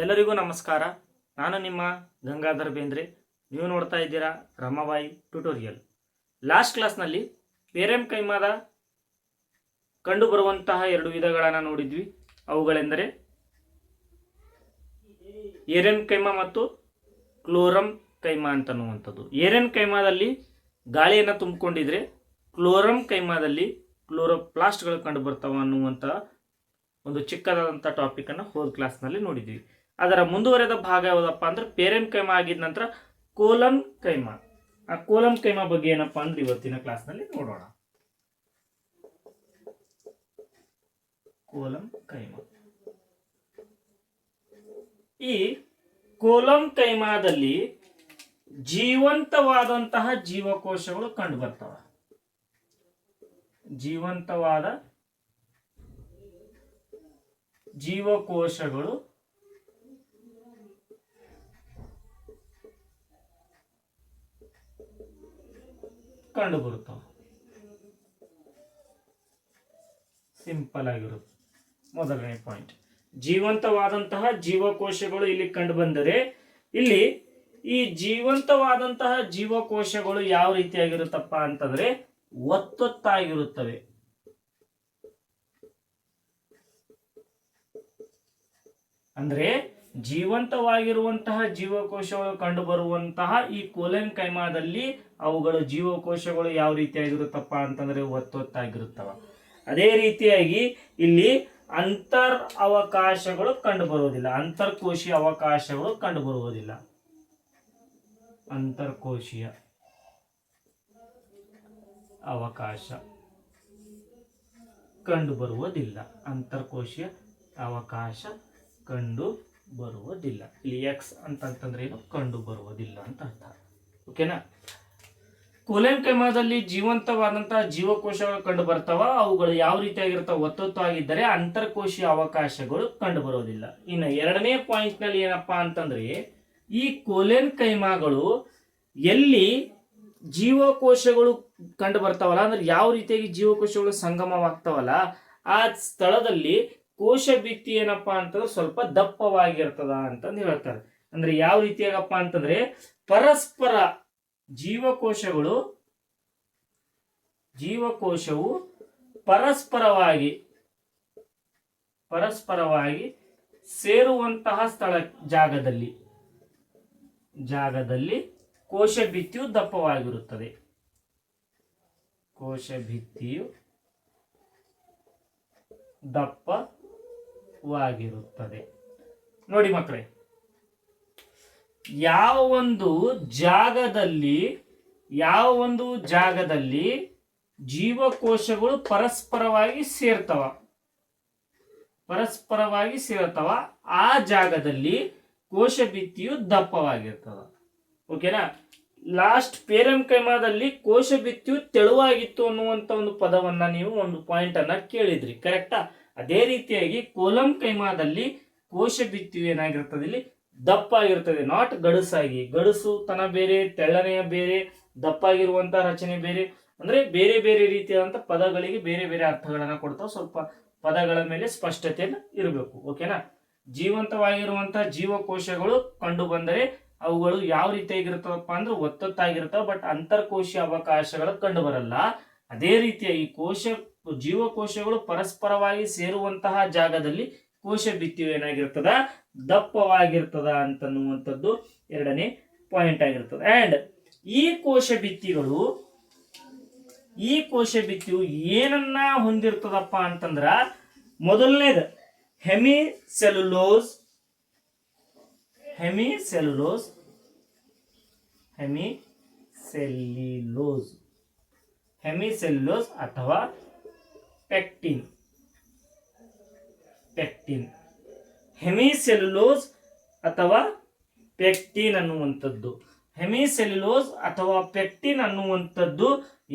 ಎಲ್ಲರಿಗೂ ನಮಸ್ಕಾರ. ನಾನು ನಿಮ್ಮ ಗಂಗಾಧರ್ ಬೇಂದ್ರೆ. ನೀವು ನೋಡ್ತಾ ಇದ್ದೀರಾ ರಮಾಬಾಯಿ ಟ್ಯುಟೋರಿಯಲ್. ಲಾಸ್ಟ್ ಕ್ಲಾಸ್ನಲ್ಲಿ ಪೇರೆಂಕೈಮಾದ ಕಂಡುಬರುವಂತಹ ಎರಡು ವಿಧಗಳನ್ನು ನೋಡಿದ್ವಿ. ಅವುಗಳೆಂದರೆ ಏರೆನ್ಕೈಮಾ ಮತ್ತು ಕ್ಲೋರಮ್ ಕೈಮಾ ಅಂತನ್ನುವಂಥದ್ದು. ಏರೆನ್ಕೈಮಾದಲ್ಲಿ ಗಾಳಿಯನ್ನು ತುಂಬಿಕೊಂಡಿದ್ರೆ ಕ್ಲೋರಮ್ ಕೈಮಾದಲ್ಲಿ ಕ್ಲೋರೋಪ್ಲಾಸ್ಟ್ಗಳು ಕಂಡು ಬರ್ತಾವ ಅನ್ನುವಂಥ ಒಂದು ಚಿಕ್ಕದಾದಂಥ ಟಾಪಿಕನ್ನು ಹೋದ ಕ್ಲಾಸ್ನಲ್ಲಿ ನೋಡಿದ್ವಿ. ಅದರ ಮುಂದುವರೆದ ಭಾಗ ಯಾವುದಪ್ಪ ಅಂದ್ರೆ ಪೇರೆನ್ಕೈಮಾ ಆಗಿದ ನಂತರ ಕೋಲಮ್ ಕೈಮಾ. ಆ ಕೋಲಮ್ ಕೈಮಾ ಬಗ್ಗೆ ಏನಪ್ಪಾ ಅಂದ್ರೆ ಇವತ್ತಿನ ಕ್ಲಾಸ್ನಲ್ಲಿ ನೋಡೋಣ. ಕೋಲಮ್ ಕೈಮಾ. ಈ ಕೋಲಮ್ ಕೈಮಾದಲ್ಲಿ ಜೀವಂತವಾದಂತಹ ಜೀವಕೋಶಗಳು ಕಂಡು ಬರ್ತಾವ. ಜೀವಂತವಾದ ಜೀವಕೋಶಗಳು ಕಂಡು ಬರುತ್ತವೆ. ಸಿಂಪಲ್ ಆಗಿರುತ್ತೆ. ಮೊದಲನೇ ಪಾಯಿಂಟ್, ಜೀವಂತವಾದಂತಹ ಜೀವಕೋಶಗಳು ಇಲ್ಲಿ ಕಂಡು ಬಂದರೆ, ಇಲ್ಲಿ ಈ ಜೀವಂತವಾದಂತಹ ಜೀವಕೋಶಗಳು ಯಾವ ರೀತಿಯಾಗಿರುತ್ತಪ್ಪ ಅಂತಂದ್ರೆ ಒತ್ತೊತ್ತಾಗಿರುತ್ತವೆ. ಅಂದ್ರೆ ಜೀವಂತವಾಗಿರುವಂತಹ ಜೀವಕೋಶಗಳು ಕಂಡು ಬರುವಂತಹ ಈ ಕೋಲಮ್ ಕೈಮಾದಲ್ಲಿ ಅವುಗಳು ಜೀವಕೋಶಗಳು ಯಾವ ರೀತಿಯಾಗಿರುತ್ತಪ್ಪ ಅಂತಂದ್ರೆ ಒತ್ತೊತ್ತಾಗಿರುತ್ತವ. ಅದೇ ರೀತಿಯಾಗಿ ಇಲ್ಲಿ ಅಂತರ್ ಅವಕಾಶಗಳು ಕಂಡು ಬರುವುದಿಲ್ಲ. ಅಂತರ್ಕೋಶೀಯ ಅವಕಾಶಗಳು ಕಂಡು ಬರುವುದಿಲ್ಲ. ಅಂತರ್ಕೋಶೀಯ ಅವಕಾಶ ಕಂಡು ಬರುವುದಿಲ್ಲ. ಅಂತರ್ಕೋಶೀಯ ಅವಕಾಶ ಕಂಡು ಬರುವುದಿಲ್ಲ. ಇಲ್ಲಿ ಎಕ್ಸ್ ಅಂತಂತಂದ್ರೆ ಏನು, ಕಂಡು ಬರುವುದಿಲ್ಲ ಅಂತ ಅರ್ಥ. ಓಕೆನಾ. ಕೋಲಮ್ ಕೈಮಾದಲ್ಲಿ ಜೀವಂತವಾದಂತಹ ಜೀವಕೋಶಗಳು ಕಂಡು ಬರ್ತಾವ. ಅವುಗಳು ಯಾವ ರೀತಿಯಾಗಿರ್ತಾವ, ಒತ್ತೊತ್ತಾಗಿದ್ದರೆ ಅಂತರ್ಕೋಶೀಯ ಅವಕಾಶಗಳು ಕಂಡು ಬರುವುದಿಲ್ಲ. ಇನ್ನು ಎರಡನೇ ಪಾಯಿಂಟ್ ನಲ್ಲಿ ಏನಪ್ಪಾ ಅಂತಂದ್ರೆ, ಈ ಕೋಲಮ್ ಕೈಮಾಗಳು ಎಲ್ಲಿ ಜೀವಕೋಶಗಳು ಕಂಡು ಬರ್ತಾವಲ್ಲ, ಅಂದ್ರೆ ಯಾವ ರೀತಿಯಾಗಿ ಜೀವಕೋಶಗಳು ಸಂಗಮವಾಗ್ತಾವಲ್ಲ, ಆ ಸ್ಥಳದಲ್ಲಿ ಕೋಶ ಭಿತ್ತಿ ಏನಪ್ಪಾ ಅಂತಂದ್ರೆ ಸ್ವಲ್ಪ ದಪ್ಪವಾಗಿರ್ತದ ಅಂತಂದು ಹೇಳ್ತಾರೆ. ಅಂದ್ರೆ ಯಾವ ರೀತಿಯಾಗಪ್ಪ ಅಂತಂದ್ರೆ ಪರಸ್ಪರ ಜೀವಕೋಶವು ಪರಸ್ಪರವಾಗಿ ಸೇರುವಂತಹ ಜಾಗದಲ್ಲಿ ಕೋಶ ಭಿತ್ತಿಯು ದಪ್ಪವಾಗಿರುತ್ತದೆ. ಕೋಶ ಭಿತ್ತಿಯು ದಪ್ಪವಾಗಿರುತ್ತದೆ. ನೋಡಿ ಮಕ್ಕಳೇ, ಯಾವ ಒಂದು ಜಾಗದಲ್ಲಿ ಜೀವಕೋಶಗಳು ಪರಸ್ಪರವಾಗಿ ಸೇರ್ತಾವ ಆ ಜಾಗದಲ್ಲಿ ಕೋಶ ಭಿತ್ತಿಯು ದಪ್ಪವಾಗಿರ್ತದ. ಓಕೆನಾ. ಲಾಸ್ಟ್ ಪೇರೆನ್ಕೈಮಾದಲ್ಲಿ ಕೋಶ ಭಿತ್ತಿಯು ತೆಳುವಾಗಿತ್ತು ಅನ್ನುವಂತ ಒಂದು ಪದವನ್ನ ನೀವು ಒಂದು ಪಾಯಿಂಟ್ ಅನ್ನ ಕೇಳಿದ್ರಿ, ಕರೆಕ್ಟಾ. ಅದೇ ರೀತಿಯಾಗಿ ಕೋಲಮ್ ಕೈಮಾದಲ್ಲಿ ಕೋಶ ಭಿತ್ತಿಯು ಏನಾಗಿರ್ತದೆ, ಇಲ್ಲಿ ದಪ್ಪ ಆಗಿರ್ತದೆ. ನಾಟ್ ಗಡುಸಾಗಿ. ಗಡುಸು ತನ ಬೇರೆ, ತೆಳ್ಳನೆಯ ಬೇರೆ, ದಪ್ಪಾಗಿರುವಂತಹ ರಚನೆ ಬೇರೆ. ಅಂದ್ರೆ ಬೇರೆ ಬೇರೆ ರೀತಿಯಾದಂತಹ ಪದಗಳಿಗೆ ಬೇರೆ ಬೇರೆ ಅರ್ಥಗಳನ್ನ ಕೊಡ್ತಾವ. ಸ್ವಲ್ಪ ಪದಗಳ ಮೇಲೆ ಸ್ಪಷ್ಟತೆಯನ್ನು ಇರಬೇಕು. ಓಕೆನಾ. ಜೀವಂತವಾಗಿರುವಂತಹ ಜೀವಕೋಶಗಳು ಕಂಡು ಬಂದರೆ ಅವುಗಳು ಯಾವ ರೀತಿಯಾಗಿರ್ತಾವಪ್ಪ ಅಂದ್ರೆ ಒತ್ತೊತ್ತಾಗಿರ್ತಾವ. ಬಟ್ ಅಂತರ್ಕೋಶೀಯ ಅವಕಾಶಗಳು ಕಂಡು ಬರಲ್ಲ. ಅದೇ ರೀತಿಯಾಗಿ ಜೀವಕೋಶಗಳು ಪರಸ್ಪರವಾಗಿ ಸೇರುವಂತಹ ಜಾಗದಲ್ಲಿ ಕೋಶ ಭಿತ್ತಿಯು ಏನಾಗಿರ್ತದ, ದಪ್ಪವಾಗಿರ್ತದ ಅಂತನ್ನುವಂಥದ್ದು ಎರಡನೇ ಪಾಯಿಂಟ್ ಆಗಿರ್ತದೆ. ಅಂಡ್ ಈ ಕೋಶ ಭಿತ್ತಿಯು ಏನನ್ನ ಹೊಂದಿರ್ತದಪ್ಪ ಅಂತಂದ್ರ, ಮೊದಲನೇದು ಹೆಮಿಸೆಲ್ಯುಲೋಸ್ ಅಥವಾ ಪೆಕ್ಟಿನ್. ಹೆಮಿಸೆಲ್ಯುಲೋಸ್ ಅಥವಾ ಪೆಕ್ಟಿನ್ ಅನ್ನುವಂಥದ್ದು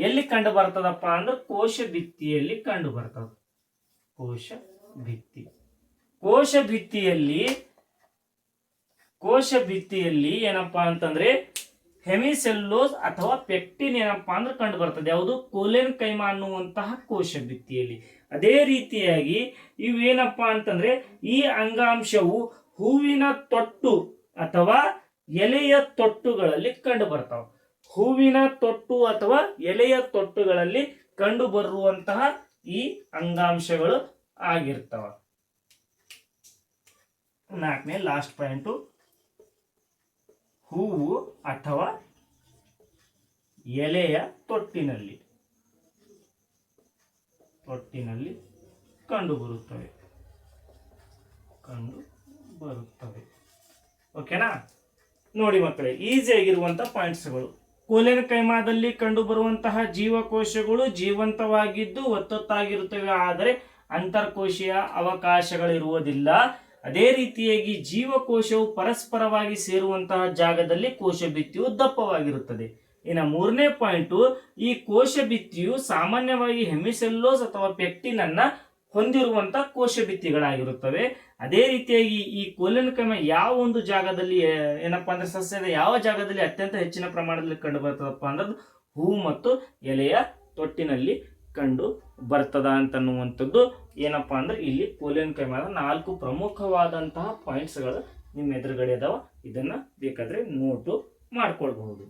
ಎಲ್ಲಿ ಕಂಡು ಬರ್ತದಪ್ಪ ಅಂದ್ರೆ ಕೋಶ ಭಿತ್ತಿಯಲ್ಲಿ ಕಂಡು ಬರ್ತದ. ಕೋಶ ಭಿತ್ತಿಯಲ್ಲಿ ಏನಪ್ಪಾ ಅಂತಂದ್ರೆ ಹೆಮಿಸೆಲ್ಯುಲೋಸ್ ಅಥವಾ ಪೆಕ್ಟಿನ್ ಏನಪ್ಪಾ ಅಂದ್ರೆ ಕಂಡು ಬರ್ತದೆ. ಯಾವುದು, ಕೋಲಮ್ ಕೈಮಾ ಅನ್ನುವಂತಹ ಕೋಶ ಭಿತ್ತಿಯಲ್ಲಿ. ಅದೇ ರೀತಿಯಾಗಿ ಇವೇನಪ್ಪಾ ಅಂತಂದ್ರೆ ಈ ಅಂಗಾಂಶವು ಹೂವಿನ ತೊಟ್ಟು ಅಥವಾ ಎಲೆಯ ತೊಟ್ಟುಗಳಲ್ಲಿ ಕಂಡು ಬರ್ತಾವ. ಹೂವಿನ ತೊಟ್ಟು ಅಥವಾ ಎಲೆಯ ತೊಟ್ಟುಗಳಲ್ಲಿ ಕಂಡು ಬರುವಂತಹ ಈ ಅಂಗಾಂಶಗಳು ಆಗಿರ್ತಾವ. 4ನೇ ಲಾಸ್ಟ್ ಪಾಯಿಂಟು, ಹೂವು ಅಥವಾ ಎಲೆಯ ತೊಟ್ಟಿನಲ್ಲಿ ಕಂಡು ಬರುತ್ತವೆ. ಓಕೆನಾ? ನೋಡಿ ಮಕ್ಕಳೇ, ಈಸಿ ಆಗಿರುವಂತಹ ಪಾಯಿಂಟ್ಸ್ಗಳು. ಕೋಲಿನ ಕೈಮಾದಲ್ಲಿ ಕಂಡು ಬರುವಂತಹ ಜೀವಕೋಶಗಳು ಜೀವಂತವಾಗಿದ್ದು ಒತ್ತೊತ್ತಾಗಿರುತ್ತವೆ, ಆದರೆ ಅಂತರ್ಕೋಶೀಯ ಅವಕಾಶಗಳಿರುವುದಿಲ್ಲ. ಅದೇ ರೀತಿಯಾಗಿ ಜೀವಕೋಶವು ಪರಸ್ಪರವಾಗಿ ಸೇರುವಂತಹ ಜಾಗದಲ್ಲಿ ಕೋಶ ಭಿತ್ತಿಯು ದಪ್ಪವಾಗಿರುತ್ತದೆ. ಇನ್ನು 3ನೇ ಪಾಯಿಂಟು, ಈ ಕೋಶ ಭಿತ್ತಿಯು ಸಾಮಾನ್ಯವಾಗಿ ಹೆಮಿಸೆಲ್ಲೋಸ್ ಅಥವಾ ಪೆಕ್ಟಿನ್ ಅನ್ನ ಹೊಂದಿರುವಂತಹ ಕೋಶ ಭಿತ್ತಿಗಳಾಗಿರುತ್ತವೆ. ಅದೇ ರೀತಿಯಾಗಿ ಈ ಕೋಲಿನ ಕೈಮ ಯಾವ ಒಂದು ಜಾಗದಲ್ಲಿ ಏನಪ್ಪಾ ಅಂದ್ರೆ ಸಸ್ಯದ ಯಾವ ಜಾಗದಲ್ಲಿ ಅತ್ಯಂತ ಹೆಚ್ಚಿನ ಪ್ರಮಾಣದಲ್ಲಿ ಕಂಡು ಬರ್ತದಪ್ಪ ಅಂದ್ರೆ ಹೂ ಮತ್ತು ಎಲೆಯ ತೊಟ್ಟಿನಲ್ಲಿ ಕಂಡು ಬರ್ತದ ಅಂತನ್ನುವಂಥದ್ದು ಏನಪ್ಪಾ ಅಂದ್ರೆ ಇಲ್ಲಿ ಕೋಲಿನ ಕೈಮಾದ 4 ಪ್ರಮುಖವಾದಂತಹ ಪಾಯಿಂಟ್ಸ್ಗಳು ನಿಮ್ಮ ಎದುರುಗಡೆ ಅದಾವ. ಇದನ್ನ ಬೇಕಾದ್ರೆ ನೋಟು ಮಾಡ್ಕೊಳ್ಬಹುದು.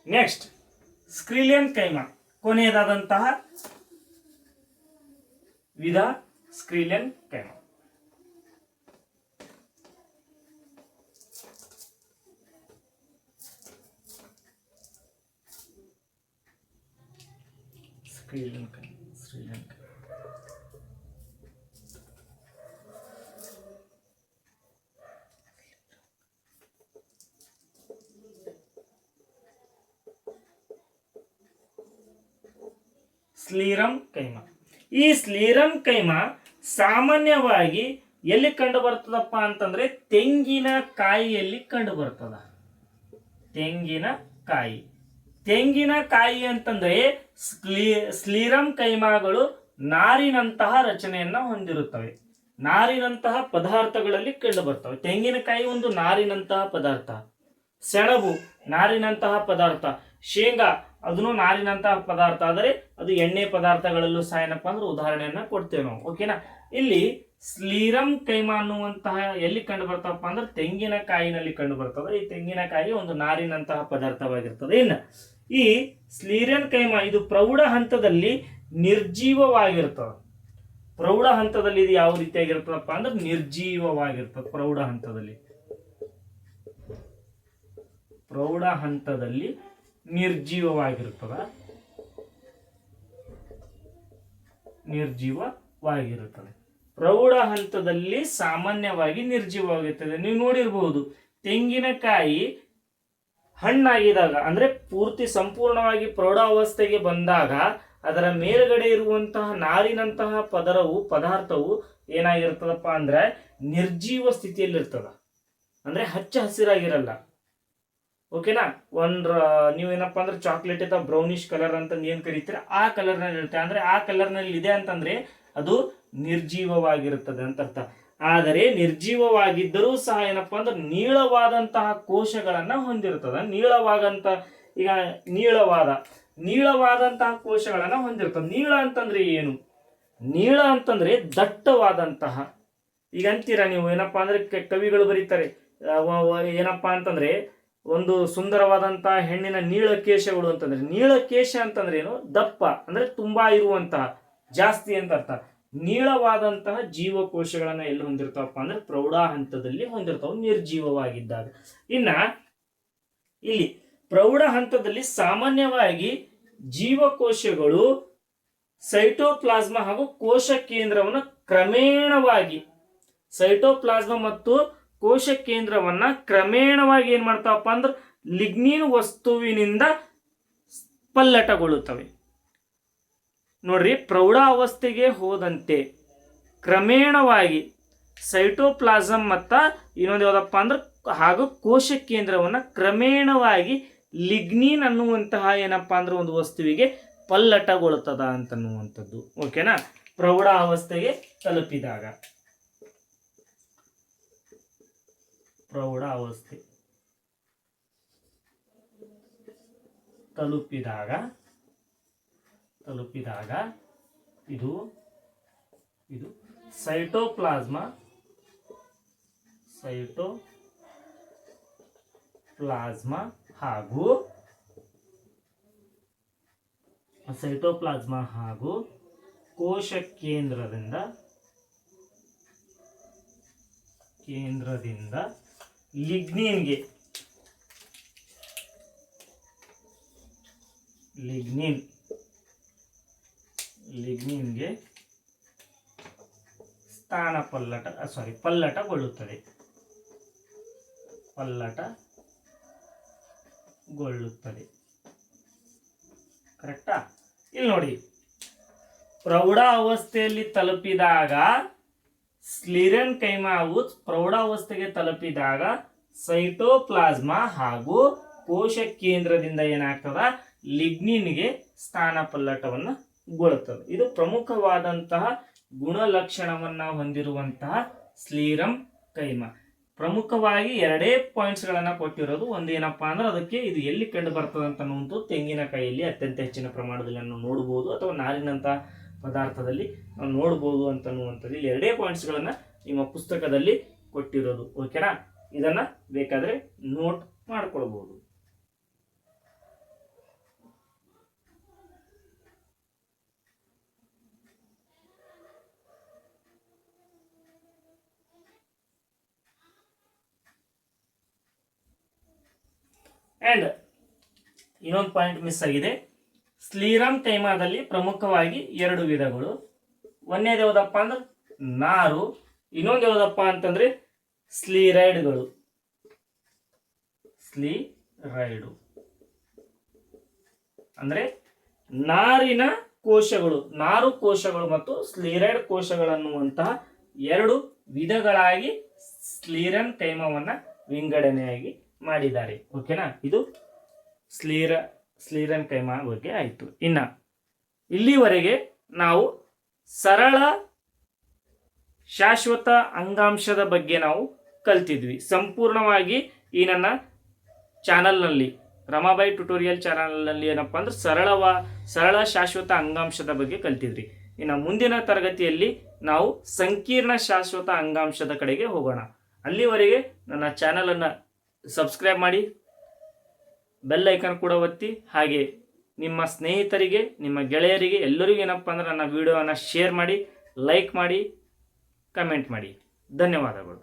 ನೆಕ್ಸ್ಟ್ ಸ್ಕ್ರೀಲಿಯನ್ ಕೈಮಾ, ಕೊನೆಯದಾದಂತಹ ವಿಧ ಸ್ಕ್ರೀಲಿಯನ್ ಕೈಮಾ. ಸ್ಲೀರಮ್ ಕೈಮಾ. ಈ ಸ್ಲೀರಮ್ ಕೈಮಾ ಸಾಮಾನ್ಯವಾಗಿ ಎಲ್ಲಿ ಕಂಡು ಬರ್ತದಪ್ಪ ಅಂತಂದ್ರೆ ತೆಂಗಿನಕಾಯಿಯಲ್ಲಿ ಕಂಡು ಬರ್ತದ. ತೆಂಗಿನಕಾಯಿ ಅಂತಂದ್ರೆ ಸ್ಲೀರಮ್ ಕೈಮಾಗಳು ನಾರಿನಂತಹ ರಚನೆಯನ್ನ ಹೊಂದಿರುತ್ತವೆ. ನಾರಿನಂತಹ ಪದಾರ್ಥಗಳಲ್ಲಿ ಕಂಡು ಬರ್ತವೆ. ತೆಂಗಿನಕಾಯಿ ಒಂದು ನಾರಿನಂತಹ ಪದಾರ್ಥ, ಸೆಣಬು ನಾರಿನಂತಹ ಪದಾರ್ಥ, ಶೇಂಗಾ ಅದನ್ನು ನಾರಿನಂತಹ ಪದಾರ್ಥ, ಆದರೆ ಅದು ಎಣ್ಣೆ ಪದಾರ್ಥಗಳಲ್ಲೂ ಸಹ ಏನಪ್ಪಾ ಅಂದ್ರೆ ಉದಾಹರಣೆಯನ್ನ ಕೊಡ್ತೇವೆ ನಾವು. ಓಕೆನಾ? ಇಲ್ಲಿ ಸ್ಲೀರಮ್ ಕೈಮಾ ಅನ್ನುವಂತಹ ಎಲ್ಲಿ ಕಂಡು ಬರ್ತಾವಪ್ಪ ಅಂದ್ರೆ ತೆಂಗಿನಕಾಯಿನಲ್ಲಿ ಕಂಡು ಬರ್ತದೆ. ಈ ತೆಂಗಿನಕಾಯಿ ಒಂದು ನಾರಿನಂತಹ ಪದಾರ್ಥವಾಗಿರ್ತದೆ. ಇನ್ನು ಈ ಸ್ಲೀರನ್ ಕೈಮಾ ಇದು ಪ್ರೌಢ ಹಂತದಲ್ಲಿ ನಿರ್ಜೀವವಾಗಿರ್ತದೆ. ಪ್ರೌಢ ಹಂತದಲ್ಲಿ ಇದು ಯಾವ ರೀತಿಯಾಗಿರ್ತದಪ್ಪ ಅಂದ್ರೆ ನಿರ್ಜೀವವಾಗಿರ್ತದೆ. ಪ್ರೌಢ ಹಂತದಲ್ಲಿ ನಿರ್ಜೀವವಾಗಿರುತ್ತದೆ. ಪ್ರೌಢ ಹಂತದಲ್ಲಿ ಸಾಮಾನ್ಯವಾಗಿ ನಿರ್ಜೀವವಾಗಿರುತ್ತದೆ. ನೀವು ನೋಡಿರಬಹುದು, ತೆಂಗಿನಕಾಯಿ ಹಣ್ಣಾಗಿದಾಗ ಅಂದ್ರೆ ಪೂರ್ತಿ ಸಂಪೂರ್ಣವಾಗಿ ಪ್ರೌಢಾವಸ್ಥೆಗೆ ಬಂದಾಗ ಅದರ ಮೇಲ್ಗಡೆ ಇರುವಂತಹ ನಾರಿನಂತಹ ಪದಾರ್ಥವು ಏನಾಗಿರ್ತದಪ್ಪ ಅಂದ್ರೆ ನಿರ್ಜೀವ ಸ್ಥಿತಿಯಲ್ಲಿರ್ತದ. ಅಂದ್ರೆ ಹಚ್ಚ ಹಸಿರಾಗಿರಲ್ಲ. ಓಕೆನಾ? ನೀವೇನಪ್ಪ ಅಂದ್ರೆ ಚಾಕ್ಲೇಟ್ ಅಥವಾ ಬ್ರೌನಿಶ್ ಕಲರ್ ಅಂತ ಏನ್ ಕರಿತೀರ ಆ ಕಲರ್ ನಲ್ಲಿ ಇರುತ್ತೆ. ಅಂದ್ರೆ ಆ ಕಲರ್ ನಲ್ಲಿ ಇದೆ ಅಂತಂದ್ರೆ ಅದು ನಿರ್ಜೀವವಾಗಿರುತ್ತದೆ ಅಂತ ಅರ್ಥ. ಆದರೆ ನಿರ್ಜೀವವಾಗಿದ್ದರೂ ಸಹ ಏನಪ್ಪಾ ಅಂದ್ರೆ ನೀಳವಾದಂತಹ ಕೋಶಗಳನ್ನ ಹೊಂದಿರ್ತದೆ. ನೀಳವಾದಂತಹ ಕೋಶಗಳನ್ನ ಹೊಂದಿರ್ತದೆ. ನೀಳ ಅಂತಂದ್ರೆ ಏನು? ನೀಳ ಅಂತಂದ್ರೆ ದಟ್ಟವಾದಂತಹ, ಈಗ ಅಂತೀರಾ ನೀವು ಏನಪ್ಪಾ ಅಂದ್ರೆ ಕವಿಗಳು ಬರೀತಾರೆ ಏನಪ್ಪಾ ಅಂತಂದ್ರೆ ಒಂದು ಸುಂದರವಾದಂತಹ ಹೆಣ್ಣಿನ ನೀಳಕೇಶಗಳು ಅಂತಂದ್ರೆ, ನೀಳಕೇಶ ಅಂತಂದ್ರೆ ಏನು? ದಪ್ಪ ಅಂದ್ರೆ ತುಂಬಾ ಇರುವಂತಹ, ಜಾಸ್ತಿ ಅಂತ ಅರ್ಥ. ನೀಳವಾದಂತಹ ಜೀವಕೋಶಗಳನ್ನ ಎಲ್ಲಿ ಹೊಂದಿರ್ತಾವಪ್ಪ ಅಂದ್ರೆ ಪ್ರೌಢ ಹಂತದಲ್ಲಿ ಹೊಂದಿರ್ತಾವ, ನಿರ್ಜೀವವಾಗಿದ್ದಾಗ. ಇನ್ನ ಇಲ್ಲಿ ಪ್ರೌಢ ಹಂತದಲ್ಲಿ ಸಾಮಾನ್ಯವಾಗಿ ಜೀವಕೋಶಗಳು ಸೈಟೋಪ್ಲಾಸ್ಮಾ ಹಾಗೂ ಕೋಶ ಕೇಂದ್ರವನ್ನು ಕ್ರಮೇಣವಾಗಿ ಏನ್ ಮಾಡ್ತಾವಪ್ಪ ಅಂದ್ರೆ ಲಿಗ್ನಿನ್ ವಸ್ತುವಿನಿಂದ ಪಲ್ಲಟಗೊಳ್ಳುತ್ತವೆ. ನೋಡ್ರಿ, ಪ್ರೌಢಾವಸ್ಥೆಗೆ ಹೋದಂತೆ ಕ್ರಮೇಣವಾಗಿ ಸೈಟೋಪ್ಲಾಸಮ್ ಮತ್ತ ಇನ್ನೊಂದು ಯಾವ್ದಪ್ಪ ಅಂದ್ರೆ ಹಾಗೂ ಕೋಶ ಕೇಂದ್ರವನ್ನ ಕ್ರಮೇಣವಾಗಿ ಲಿಗ್ನಿನ್ ಅನ್ನುವಂತಹ ಏನಪ್ಪಾ ಅಂದ್ರೆ ಒಂದು ವಸ್ತುವಿಗೆ ಪಲ್ಲಟಗೊಳ್ತದ ಅಂತನ್ನುವಂಥದ್ದು. ಓಕೆನಾ? ಪ್ರೌಢಾವಸ್ಥೆಗೆ ತಲುಪಿದಾಗ, ಪ್ರೌಢಾವಸ್ಥೆ ತಲುಪಿದಾಗ ಇದು ಸೈಟೋಪ್ಲಾಸ್ಮಾ ಹಾಗೂ ಕೋಶ ಕೇಂದ್ರದಿಂದ ಲಿಗ್ನಿನ್ಗೆ ಪಲ್ಲಟಗೊಳ್ಳುತ್ತದೆ. ಕರೆಕ್ಟಾ? ಇಲ್ಲಿ ನೋಡಿ, ಪ್ರೌಢಾವಸ್ಥೆಯಲ್ಲಿ ತಲುಪಿದಾಗ ಸ್ಲಿರನ್ ಕೈಮಾವು ಪ್ರೌಢಾವಸ್ಥೆಗೆ ತಲುಪಿದಾಗ ಸೈಟೋಪ್ಲಾಸ್ಮಾ ಹಾಗೂ ಕೋಶ ಕೇಂದ್ರದಿಂದ ಏನಾಗ್ತದ, ಲಿಗ್ನಿನ್ಗೆ ಸ್ಥಾನಪಲ್ಲಟವನ್ನು ಗೊಳ್ಳುತ್ತದೆ. ಇದು ಪ್ರಮುಖವಾದಂತಹ ಗುಣಲಕ್ಷಣವನ್ನ ಹೊಂದಿರುವಂತಹ ಸ್ಲೀರಮ್ ಕೈಮಾ. ಪ್ರಮುಖವಾಗಿ ಎರಡೇ ಪಾಯಿಂಟ್ಸ್ಗಳನ್ನು ಕೊಟ್ಟಿರೋದು. ಒಂದೇನಪ್ಪಾ ಅಂದ್ರೆ ಅದಕ್ಕೆ ಇದು ಎಲ್ಲಿ ಕಂಡು ಬರ್ತದೆ ಅಂತ ಅನ್ನುವಂಥದ್ದು ತೆಂಗಿನಕಾಯಿಯಲ್ಲಿ ಅತ್ಯಂತ ಹೆಚ್ಚಿನ ಪ್ರಮಾಣದಲ್ಲಿ ನಾವು ನೋಡಬಹುದು, ಅಥವಾ ನಾರಿನಂತಹ ಪದಾರ್ಥದಲ್ಲಿ ನಾವು ನೋಡಬಹುದು ಅಂತನ್ನುವಂಥದ್ದು. ಇಲ್ಲಿ ಎರಡೇ ಪಾಯಿಂಟ್ಸ್ಗಳನ್ನು ನಿಮ್ಮ ಪುಸ್ತಕದಲ್ಲಿ ಕೊಟ್ಟಿರೋದು. ಓಕೆನಾ? ಇದನ್ನ ಬೇಕಾದ್ರೆ ನೋಟ್ ಮಾಡ್ಕೊಳ್ಬಹುದು. ಅಂಡ್ ಇನ್ನೊಂದು ಪಾಯಿಂಟ್ ಮಿಸ್ ಆಗಿದೆ. ಸ್ಲೀರಮ್ ಕೈಮಾದಲ್ಲಿ ಪ್ರಮುಖವಾಗಿ ಎರಡು ವಿಧಗಳು. ಒಂದೇದು ಯಾವುದಪ್ಪ ಅಂದ್ರೆ ನಾರು, ಇನ್ನೊಂದು ಯಾವುದಪ್ಪ ಅಂತಂದ್ರೆ ಸ್ಲೀರೈಡ್ಗಳು. ಅಂದ್ರೆ ನಾರಿನ ಕೋಶಗಳು, ನಾರು ಕೋಶಗಳು ಮತ್ತು ಸ್ಲೀರೈಡ್ ಕೋಶಗಳನ್ನುವಂತಹ ಎರಡು ವಿಧಗಳಾಗಿ ಸ್ಲೀರಮ್ ಕೈಮವನ್ನ ವಿಂಗಡಣೆಯಾಗಿ ಮಾಡಿದ್ದಾರೆ. ಓಕೆನಾ? ಇದು ಸ್ಲೀರನ್ ಕೈಮಾ ಬಗ್ಗೆ ಆಯಿತು. ಇನ್ನ ಇಲ್ಲಿವರೆಗೆ ನಾವು ಸರಳ ಶಾಶ್ವತ ಅಂಗಾಂಶದ ಬಗ್ಗೆ ನಾವು ಕಲ್ತಿದ್ವಿ. ಸಂಪೂರ್ಣವಾಗಿ ಈ ನನ್ನ ಚಾನಲ್ನಲ್ಲಿ, ರಮಾಬಾಯಿ ಟ್ಯುಟೋರಿಯಲ್ ಚಾನಲ್ನಲ್ಲಿ ಏನಪ್ಪಾ ಅಂದ್ರೆ ಸರಳ ಶಾಶ್ವತ ಅಂಗಾಂಶದ ಬಗ್ಗೆ ಕಲ್ತಿದ್ರಿ. ಇನ್ನು ಮುಂದಿನ ತರಗತಿಯಲ್ಲಿ ನಾವು ಸಂಕೀರ್ಣ ಶಾಶ್ವತ ಅಂಗಾಂಶದ ಕಡೆಗೆ ಹೋಗೋಣ. ಅಲ್ಲಿವರೆಗೆ ನನ್ನ ಚಾನಲನ್ನು ಸಬ್ಸ್ಕ್ರೈಬ್ ಮಾಡಿ, ಬೆಲ್ ಐಕನ್ ಕೂಡ ಒತ್ತಿ, ಹಾಗೆ ನಿಮ್ಮ ಸ್ನೇಹಿತರಿಗೆ, ನಿಮ್ಮ ಗೆಳೆಯರಿಗೆ ಎಲ್ಲರಿಗೂ ಏನಪ್ಪ ಅಂದ್ರೆ ನನ್ನ ವಿಡಿಯೋವನ್ನು ಶೇರ್ ಮಾಡಿ, ಲೈಕ್ ಮಾಡಿ, ಕಮೆಂಟ್ ಮಾಡಿ. ಧನ್ಯವಾದಗಳು.